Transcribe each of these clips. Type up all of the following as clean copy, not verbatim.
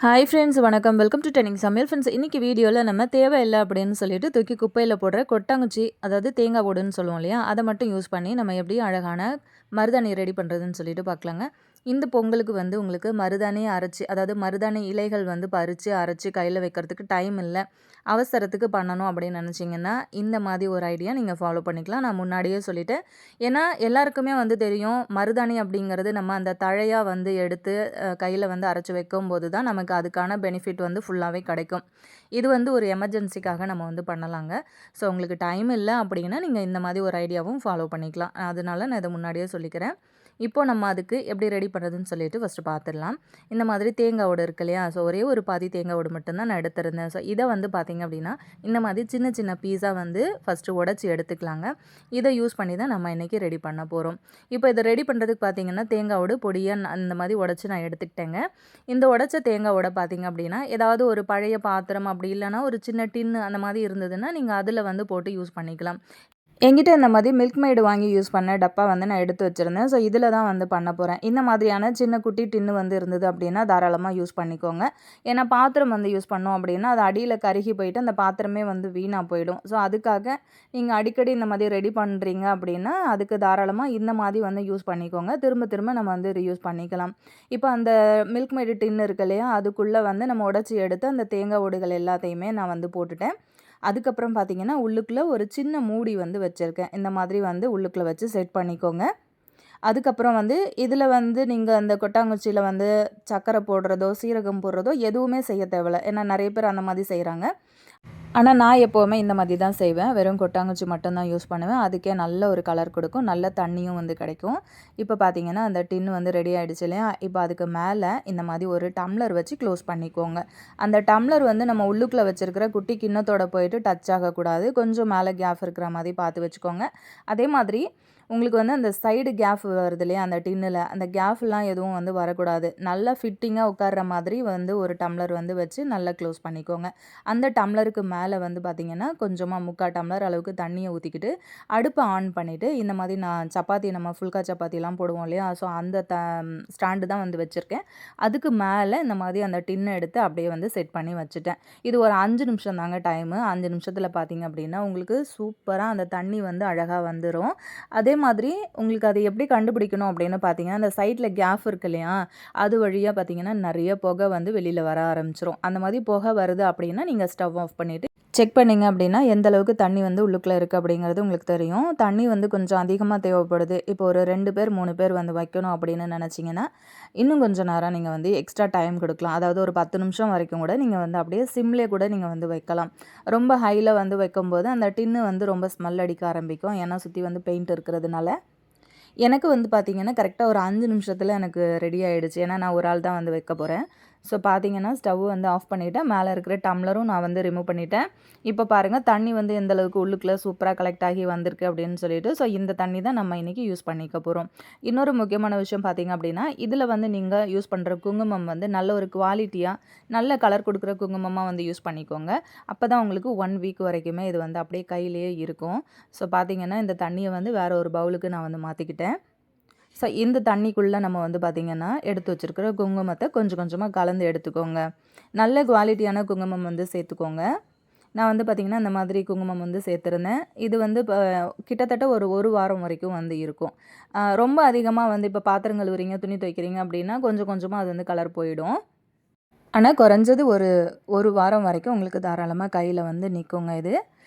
Hi friends, வணக்கம். Welcome to trending சமையல். Friends, இன்றைக்கி வீடியோவில் நம்ம தேவையில்லை அப்படின்னு சொல்லிட்டு தூக்கி குப்பையில் போடுற கொட்டாங்குச்சி, அதாவது தேங்காய் ஓடுன்னு சொல்லுவோம் இல்லையா, அதை மட்டும் யூஸ் பண்ணி நம்ம எப்படி அழகான மருதாணி ரெடி பண்ணுறதுன்னு சொல்லிட்டு பார்க்கலாங்க. இந்த பொங்கலுக்கு வந்து உங்களுக்கு மருதாணி அரைச்சி, அதாவது மருதாணி இலைகள் வந்து பறித்து அரைச்சி கையில் வைக்கிறதுக்கு டைம் இல்லை, அவசரத்துக்கு பண்ணணும் அப்படின்னு நினச்சிங்கன்னா இந்த மாதிரி ஒரு ஐடியா நீங்கள் ஃபாலோ பண்ணிக்கலாம். நான் முன்னாடியே சொல்லிட்டேன். ஏன்னா எல்லாருக்குமே வந்து தெரியும், மருதாணி அப்படிங்கிறது நம்ம அந்த தழையாக வந்து எடுத்து கையில் வந்து அரைச்சி வைக்கும்போது தான் நமக்கு அதுக்கான பெனிஃபிட் வந்து ஃபுல்லாகவே கிடைக்கும். இது வந்து ஒரு எமர்ஜென்சிக்காக நம்ம வந்து பண்ணலாங்க. ஸோ உங்களுக்கு டைம் இல்லை அப்படின்னா நீங்கள் இந்த மாதிரி ஒரு ஐடியாவும் ஃபாலோ பண்ணிக்கலாம். அதனால நான் இதை முன்னாடியே சொல்லிக்கிறேன். இப்போ நம்ம அதுக்கு எப்படி ரெடி பண்ணுறதுன்னு சொல்லிட்டு ஃபஸ்ட்டு பார்த்துடலாம். இந்த மாதிரி தேங்காய் ஓடு இருக்கு இல்லையா, ஸோ ஒரே ஒரு பாதி தேங்காய் ஓடு மட்டும்தான் நான் எடுத்திருந்தேன். ஸோ இதை வந்து பார்த்திங்க அப்படின்னா இந்த மாதிரி சின்ன சின்ன பீஸாக வந்து ஃபஸ்ட்டு உடச்சி எடுத்துக்கலாங்க. இதை யூஸ் பண்ணி தான் நம்ம இன்றைக்கி ரெடி பண்ண போகிறோம். இப்போ இதை ரெடி பண்ணுறதுக்கு பார்த்திங்கன்னா தேங்காய் ஓடு பொடியாக இந்த மாதிரி உடச்சி நான் எடுத்துக்கிட்டேங்க. இந்த உடச்ச தேங்காய் ஓடை பார்த்திங்க அப்படின்னா ஏதாவது ஒரு பழைய பாத்திரம் அப்படி இல்லைனா ஒரு சின்ன டின்னு அந்த மாதிரி இருந்ததுன்னா நீங்கள் அதில் வந்து போட்டு யூஸ் பண்ணிக்கலாம். என்கிட்ட இந்த மாதிரி மில்க் மெய்டு வாங்கி யூஸ் பண்ண டப்பா வந்து நான் எடுத்து வச்சுருந்தேன். ஸோ இதில் தான் வந்து பண்ண போகிறேன். இந்த மாதிரியான சின்ன குட்டி டின்னு வந்து இருந்தது அப்படின்னா தாராளமாக யூஸ் பண்ணிக்கோங்க. ஏன்னா பாத்திரம் வந்து யூஸ் பண்ணோம் அப்படின்னா அது அடியில் கருகி போயிட்டு அந்த பாத்திரமே வந்து வீணாக போயிடும். ஸோ அதுக்காக நீங்கள் அடிக்கடி இந்த மாதிரி ரெடி பண்ணுறீங்க அப்படின்னா அதுக்கு தாராளமாக இந்த மாதிரி வந்து யூஸ் பண்ணிக்கோங்க. திரும்ப திரும்ப நம்ம வந்து ரீயூஸ் பண்ணிக்கலாம். இப்போ அந்த மில்க் மெய்டு டின்னு இருக்கு இல்லையா, அதுக்குள்ளே வந்து நம்ம உடச்சி எடுத்து அந்த தேங்காய் ஓடுகள் எல்லாத்தையுமே நான் வந்து போட்டுட்டேன். அதுக்கப்புறம் பார்த்திங்கன்னா உள்ளுக்குள்ளே ஒரு சின்ன மூடி வந்து வச்சுருக்கேன். இந்த மாதிரி வந்து உள்ளுக்குள்ளே வச்சு செட் பண்ணிக்கோங்க. அதுக்கப்புறம் வந்து இதில் வந்து நீங்கள் அந்த கொட்டாங்குச்சியில் வந்து சர்க்கரை போடுறதோ சீரகம் போடுறதோ எதுவுமே செய்ய தேவையில்ல. ஏன்னா நிறைய பேர் அந்த மாதிரி செய்கிறாங்க. ஆனால் நான் எப்போவுமே இந்த மாதிரி தான் செய்வேன். வெறும் கொட்டாங்குச்சி மட்டும்தான் யூஸ் பண்ணுவேன். அதுக்கே நல்ல ஒரு கலர் கொடுக்கும், நல்ல தண்ணியும் வந்து கிடைக்கும். இப்போ பார்த்தீங்கன்னா அந்த டின்னு வந்து ரெடி ஆகிடுச்சு இல்லையா. இப்போ அதுக்கு மேலே இந்த மாதிரி ஒரு டம்ளர் வச்சு க்ளோஸ் பண்ணிக்கோங்க. அந்த டம்ளர் வந்து நம்ம உள்ளுக்குள்ளே வச்சுருக்கிற குட்டி கிண்ணத்தோட போயிட்டு டச் ஆகக்கூடாது. கொஞ்சம் மேலே கேப் இருக்கிற மாதிரி பார்த்து வச்சுக்கோங்க. அதே மாதிரி உங்களுக்கு வந்து அந்த சைடு கேப் வருது இல்லையா அந்த டின்னில், அந்த கேப்லாம் எதுவும் வந்து வரக்கூடாது. நல்லா ஃபிட்டிங்காக உட்கார்ற மாதிரி வந்து ஒரு டம்ளர் வந்து வச்சு நல்லா க்ளோஸ் பண்ணிக்கோங்க. அந்த டம்ளருக்கு மேலே வந்து பார்த்திங்கன்னா கொஞ்சமாக 3/4 டம்ளர் அளவுக்கு தண்ணியை ஊற்றிக்கிட்டு அடுப்பை ஆன் பண்ணிவிட்டு இந்த மாதிரி நான் சப்பாத்தி நம்ம ஃபுல்கா சப்பாத்திலாம் போடுவோம் இல்லையா, ஸோ அந்த ஸ்டாண்டு தான் வந்து வச்சுருக்கேன். அதுக்கு மேலே இந்த மாதிரி அந்த டின்னை எடுத்து அப்படியே வந்து செட் பண்ணி வச்சுட்டேன். இது ஒரு 5 நிமிஷம் தாங்க டைமு. 5 நிமிஷத்தில் பார்த்திங்க அப்படின்னா உங்களுக்கு சூப்பராக அந்த தண்ணி வந்து அழகாக வந்துடும். அதே மாதிரி உங்களுக்கு அதை எப்படி கண்டுபிடிக்கணும் அப்படின்னு பார்த்தீங்கன்னா அந்த சைடில் கேப் இருக்கு இல்லையா, அது வழியாக பார்த்தீங்கன்னா நிறைய புகை வந்து வெளியில் வர ஆரம்பிச்சிரும். அந்த மாதிரி புகை வருது அப்படின்னா நீங்கள் ஸ்டவ் ஆஃப் பண்ணிவிட்டு செக் பண்ணிங்க அப்படின்னா எந்த அளவுக்கு தண்ணி வந்து உள்ளுக்குள்ளே இருக்குது அப்படிங்கிறது உங்களுக்கு தெரியும். தண்ணி வந்து கொஞ்சம் அதிகமாக தேவைப்படுது, இப்போ ஒரு 2 பேர் 3 பேர் வந்து வைக்கணும் அப்படின்னு நினச்சிங்கன்னா இன்னும் கொஞ்சம் நேரம் நீங்கள் வந்து எக்ஸ்ட்ரா டைம் கொடுக்கலாம். அதாவது ஒரு 10 நிமிஷம் வரைக்கும் கூட நீங்கள் வந்து அப்படியே சிம்லே கூட நீங்கள் வந்து வைக்கலாம். ரொம்ப ஹையில் வந்து வைக்கும்போது அந்த டின்னு வந்து ரொம்ப ஸ்மெல் அடிக்க ஆரம்பிக்கும். ஏன்னா சுற்றி வந்து பெயிண்ட் இருக்கிறதுனால. எனக்கு வந்து பார்த்திங்கன்னா கரெக்டாக ஒரு 5 நிமிஷத்தில் எனக்கு ரெடி ஆகிடுச்சு. ஏன்னா நான் ஒரு ஆள் தான் வந்து வைக்க போகிறேன். ஸோ பார்த்திங்கன்னா ஸ்டவ் வந்து ஆஃப் பண்ணிவிட்டேன். மேலே இருக்கிற டம்ளரும் நான் வந்து ரிமூவ் பண்ணிவிட்டேன். இப்போ பாருங்கள் தண்ணி வந்து எந்த அளவுக்கு உள்ளுக்குள்ளே சூப்பராக கலெக்ட் ஆகி வந்திருக்கு அப்படின்னு சொல்லிட்டு. ஸோ இந்த தண்ணி தான் நம்ம இன்றைக்கி யூஸ் பண்ணிக்க போகிறோம். இன்னொரு முக்கியமான விஷயம் பார்த்திங்க அப்படின்னா இதில் வந்து நீங்கள் யூஸ் பண்ணுற குங்குமம் வந்து நல்ல ஒரு குவாலிட்டியாக நல்ல கலர் கொடுக்குற குங்குமமாக வந்து யூஸ் பண்ணிக்கோங்க. அப்போ தான் உங்களுக்கு 1 வீக் வரைக்குமே இது வந்து அப்படியே கையிலேயே இருக்கும். ஸோ பார்த்திங்கன்னா இந்த தண்ணியை வந்து வேறு ஒரு பவுலுக்கு நான் வந்து மாற்றிக்கிட்டேன். ஸோ இந்த தண்ணிக்குள்ளே நம்ம வந்து பார்த்திங்கன்னா எடுத்து வச்சுருக்கிற குங்குமத்தை கொஞ்சம் கொஞ்சமாக கலந்து எடுத்துக்கோங்க. நல்ல குவாலிட்டியான குங்குமம் வந்து சேர்த்துக்கோங்க. நான் வந்து பார்த்திங்கன்னா இந்த மாதிரி குங்குமம் வந்து சேர்த்துருந்தேன். இது வந்து இப்போ கிட்டத்தட்ட ஒரு வாரம் வரைக்கும் வந்து இருக்கும். ரொம்ப அதிகமாக வந்து இப்போ பாத்திரம் கழுவுறீங்க துணி துவைக்கிறீங்க அப்படின்னா கொஞ்சம் கொஞ்சமாக அது வந்து கலர் போயிடும். ஆனால் குறைஞ்சது ஒரு வாரம் வரைக்கும் உங்களுக்கு தாராளமாக கையில் வந்து நிற்குங்க இது.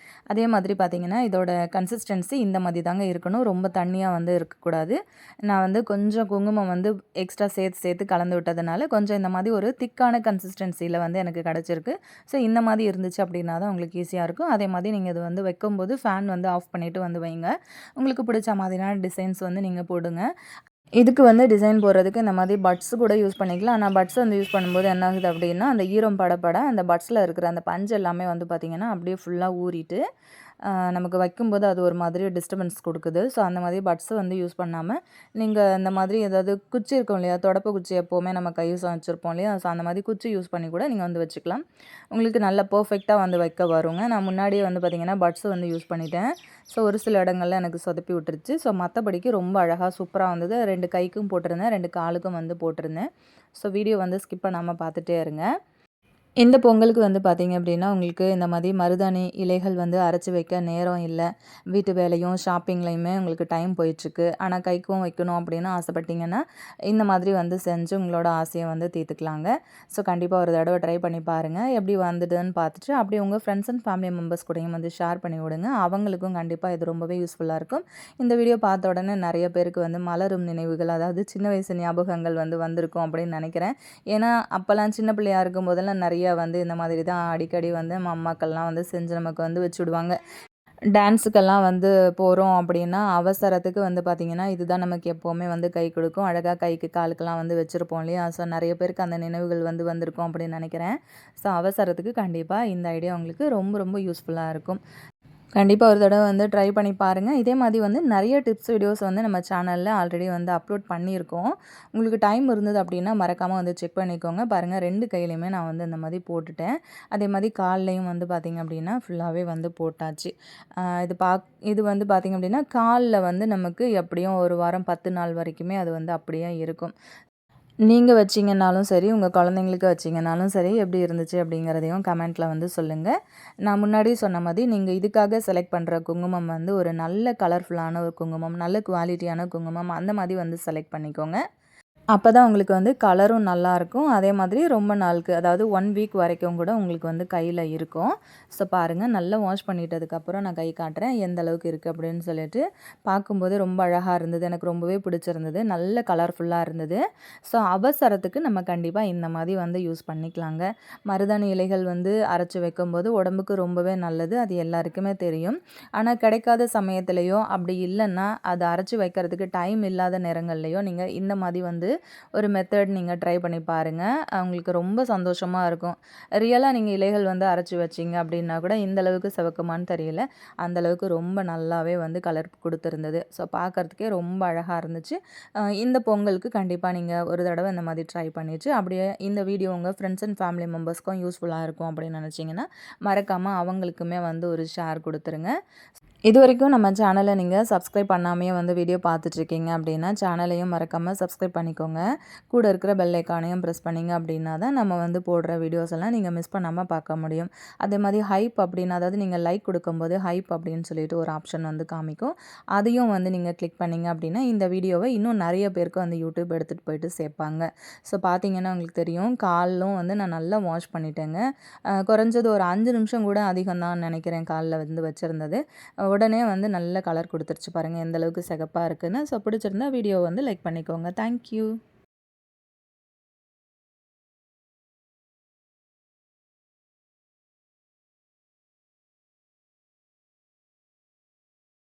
அதே மாதிரி பார்த்திங்கன்னா இதோட கன்சிஸ்டன்சி இந்த மாதிரி தாங்க இருக்கணும். ரொம்ப தண்ணியாக வந்து இருக்கக்கூடாது. நான் வந்து கொஞ்சம் குங்குமம் வந்து எக்ஸ்ட்ரா சேர்த்து கலந்து விட்டதுனால கொஞ்சம் இந்த மாதிரி ஒரு திக்கான கன்சிஸ்டன்சியில் வந்து எனக்கு கிடச்சிருக்கு. ஸோ இந்த மாதிரி இருந்துச்சு அப்படின்னா தான் உங்களுக்கு ஈஸியாக இருக்கும். அதே மாதிரி நீங்கள் இது வந்து வைக்கும்போது ஃபேன் வந்து ஆஃப் பண்ணிவிட்டு வந்து வைங்க. உங்களுக்கு பிடிச்ச மாதிரியான டிசைன்ஸ் வந்து நீங்கள் போடுங்க. இதுக்கு வந்து டிசைன் போடுறதுக்கு இந்த மாதிரி பட்ஸ் கூட யூஸ் பண்ணிக்கலாம். ஆனால் பட்ஸ் வந்து யூஸ் பண்ணும்போது என்ன ஆகுது அப்படின்னா அந்த ஈரம் பட அந்த பட்ஸில் இருக்கிற அந்த பஞ்சு எல்லாமே வந்து பார்த்திங்கன்னா அப்படியே ஃபுல்லாக ஊறிட்டு நமக்கு வைக்கும்போது அது ஒரு மாதிரி டிஸ்டர்பன்ஸ் கொடுக்குது. ஸோ அந்த மாதிரி பட்ஸை வந்து யூஸ் பண்ணாமல் நீங்கள் இந்த மாதிரி ஏதாவது குச்சி இருக்கும் இல்லையா, தொடப்ப குச்சி எப்போவுமே நம்ம கையூஸாக வச்சுருப்போம் இல்லையா, ஸோ அந்த மாதிரி குச்சி யூஸ் பண்ணி கூட நீங்கள் வந்து வச்சுக்கலாம். உங்களுக்கு நல்ல பர்ஃபெக்டாக வந்து வைக்க வருங்க. நான் முன்னாடியே வந்து பார்த்திங்கன்னா பட்ஸு வந்து யூஸ் பண்ணிட்டேன். ஸோ ஒரு சில இடங்கள்ல எனக்கு சொதப்பி விட்டுருச்சு. ஸோ மற்றபடிக்கு ரொம்ப அழகாக சூப்பராக வந்தது. 2 கைக்கும் போட்டிருந்தேன், 2 காலுக்கும் வந்து போட்டிருந்தேன். ஸோ வீடியோ வந்து ஸ்கிப் பண்ணாமல் பார்த்துட்டே இருங்க. இந்த பொங்கலுக்கு வந்து பார்த்திங்க அப்படின்னா, உங்களுக்கு இந்த மாதிரி மருதாணி இலைகள் வந்து அரைச்சி வைக்க நேரம் இல்ல. வீட்டு வேலையும், ஷாப்பிங்லேயுமே உங்களுக்கு டைம் போயிட்டுருக்கு. ஆனால் கைக்கும் வைக்கணும் அப்படின்னு ஆசைப்பட்டீங்கன்னா, இந்த மாதிரி வந்து செஞ்சு உங்களோட ஆசையை வந்து தீர்த்துக்கலாங்க. ஸோ கண்டிப்பாக ஒரு தடவை ட்ரை பண்ணி பாருங்கள். எப்படி வந்துடுதுன்னு பார்த்துட்டு, அப்படியே உங்கள் ஃப்ரெண்ட்ஸ் அண்ட் ஃபேமிலி மெம்பர்ஸ் கூடயும் வந்து ஷேர் பண்ணி விடுங்க. அவங்களுக்கும் கண்டிப்பாக இது ரொம்பவே யூஸ்ஃபுல்லாக இருக்கும். இந்த வீடியோ பார்த்த உடனே நிறைய பேருக்கு வந்து மலரும் நினைவுகள், அதாவது சின்ன வயசு ஞாபகங்கள் வந்து வந்திருக்கும் அப்படின்னு நினைக்கிறேன். ஏன்னா அப்போல்லாம் சின்ன பிள்ளையா இருக்கும்போதெல்லாம் நிறைய வந்து இந்த மாதிரி தான் அடிக்கடி வந்து நம்ம அம்மாக்கள்லாம் வந்து செஞ்சு நமக்கு வந்து வச்சு விடுவாங்க. டான்ஸுக்கெல்லாம் வந்து போகிறோம் அப்படின்னா அவசரத்துக்கு வந்து பார்த்திங்கன்னா, இதுதான் நமக்கு எப்போவுமே வந்து கை கொடுக்கும். அழகாக கைக்கு காலுக்கெல்லாம் வந்து வச்சுருப்போம் இல்லையா. ஸோ நிறைய பேருக்கு அந்த நினைவுகள் வந்து வந்திருக்கும் அப்படின்னு நினைக்கிறேன். ஸோ அவசரத்துக்கு கண்டிப்பாக இந்த ஐடியா உங்களுக்கு ரொம்ப ரொம்ப யூஸ்ஃபுல்லாக இருக்கும். கண்டிப்பாக ஒரு தடவை வந்து ட்ரை பண்ணி பாருங்கள். இதே மாதிரி வந்து நிறைய டிப்ஸ் வீடியோஸ் வந்து நம்ம சேனலில் ஆல்ரெடி வந்து அப்லோட் பண்ணியிருக்கோம். உங்களுக்கு டைம் இருந்தது அப்படின்னா மறக்காமல் வந்து செக் பண்ணிக்கோங்க. பாருங்கள் 2 கையிலையுமே நான் வந்து இந்த மாதிரி போட்டுட்டேன். அதே மாதிரி கால்லையும் வந்து பார்த்திங்க அப்படின்னா ஃபுல்லாகவே வந்து போட்டாச்சு. இது வந்து பார்த்திங்க அப்படின்னா காலில் வந்து நமக்கு எப்படியும் ஒரு வாரம் 10 நாள் வரைக்குமே அது வந்து அப்படியே இருக்கும். நீங்கள் வச்சிங்கனாலும் சரி, உங்கள் குழந்தைங்களுக்கு வச்சிங்கனாலும் சரி, எப்படி இருந்துச்சு அப்படிங்கிறதையும் கமெண்ட்டில் வந்து சொல்லுங்கள். நான் முன்னாடி சொன்ன மாதிரி நீங்கள் இதுக்காக செலக்ட் பண்ணுற குங்குமம் வந்து ஒரு நல்ல கலர்ஃபுல்லான ஒரு குங்குமம், நல்ல குவாலிட்டியான குங்குமம் அந்த மாதிரி வந்து செலக்ட் பண்ணிக்கோங்க. அப்போ தான் உங்களுக்கு வந்து கலரும் நல்லாயிருக்கும். அதே மாதிரி ரொம்ப நாளுக்கு, அதாவது 1 வீக் வரைக்கும் கூட உங்களுக்கு வந்து கையில் இருக்கும். ஸோ பாருங்கள், நல்லா வாஷ் பண்ணிட்டதுக்கப்புறம் நான் கை காட்டுறேன் எந்த அளவுக்கு இருக்குது அப்படின்னு சொல்லிட்டு. பார்க்கும்போது ரொம்ப அழகாக இருந்தது. எனக்கு ரொம்பவே பிடிச்சிருந்தது. நல்ல கலர்ஃபுல்லாக இருந்தது. ஸோ அவசரத்துக்கு நம்ம கண்டிப்பாக இந்த மாதிரி வந்து யூஸ் பண்ணிக்கலாங்க. மருதாணி இலைகள் வந்து அரைச்சி வைக்கும்போது உடம்புக்கு ரொம்பவே நல்லது. அது எல்லாருக்குமே தெரியும். ஆனால் கிடைக்காத சமயத்துலேயோ அப்படி இல்லைன்னா அதை அரைச்சி வைக்கிறதுக்கு டைம் இல்லாத நேரங்கள்லையோ நீங்கள் இந்த மாதிரி வந்து ஒரு மெத்தட் நீங்கள் ட்ரை பண்ணி பாருங்கள். உங்களுக்கு ரொம்ப சந்தோஷமாக இருக்கும். ரியலாக நீங்கள் இலைகள் வந்து அரைச்சி வச்சிங்க அப்படின்னா கூட இந்த அளவுக்கு சிவக்குமான்னு தெரியல. அந்தளவுக்கு ரொம்ப நல்லாவே வந்து கலர் கொடுத்துருந்தது. ஸோ பார்க்குறதுக்கே ரொம்ப அழகாக இருந்துச்சு. இந்த பொங்கலுக்கு கண்டிப்பாக நீங்கள் ஒரு தடவை இந்த மாதிரி ட்ரை பண்ணிச்சு அப்படியே இந்த வீடியோ உங்கள் ஃப்ரெண்ட்ஸ் அண்ட் ஃபேமிலி மெம்பர்ஸ்க்கும் யூஸ்ஃபுல்லாக இருக்கும் அப்படின்னு நினச்சிங்கன்னா மறக்காமல் அவங்களுக்குமே வந்து ஒரு ஷேர் கொடுத்துருங்க. இது வரைக்கும் நம்ம சேனலை நீங்கள் சப்ஸ்கிரைப் பண்ணாமையே வந்து வீடியோ பார்த்துட்ருக்கீங்க அப்படின்னா சேனலையும் மறக்காமல் சப்ஸ்கிரைப் பண்ணிக்கோங்க. கூட இருக்கிற பெல் ஐக்கானையும் ப்ரெஸ் பண்ணிங்க அப்படின்னா தான் நம்ம வந்து போடுற வீடியோஸ் எல்லாம் நீங்கள் மிஸ் பண்ணாமல் பார்க்க முடியும். அதே மாதிரி ஹைப் அப்படின்னு, அதாவது நீங்கள் லைக் கொடுக்கும்போது ஹைப் அப்படின்னு சொல்லிட்டு ஒரு ஆப்ஷன் வந்து காமிக்கும். அதையும் வந்து நீங்கள் கிளிக் பண்ணிங்க அப்படின்னா இந்த வீடியோவை இன்னும் நிறைய பேருக்கு வந்து யூடியூப் எடுத்துகிட்டு போயிட்டு சேர்ப்பாங்க. ஸோ பார்த்தீங்கன்னா உங்களுக்கு தெரியும், காலும் வந்து நான் நல்லா வாஷ் பண்ணிட்டேங்க. குறைஞ்சது ஒரு 5 நிமிஷம் கூட அதிகம் தான் நினைக்கிறேன் காலில் வந்து வச்சுருந்தது. உடனே வந்து நல்ல கலர் கொடுத்துருச்சு பாருங்கள் எந்த அளவுக்கு சிகப்பாக இருக்குன்னு. ஸோ பிடிச்சிருந்தா வீடியோ வந்து லைக் பண்ணிக்கோங்க. தேங்க்யூ.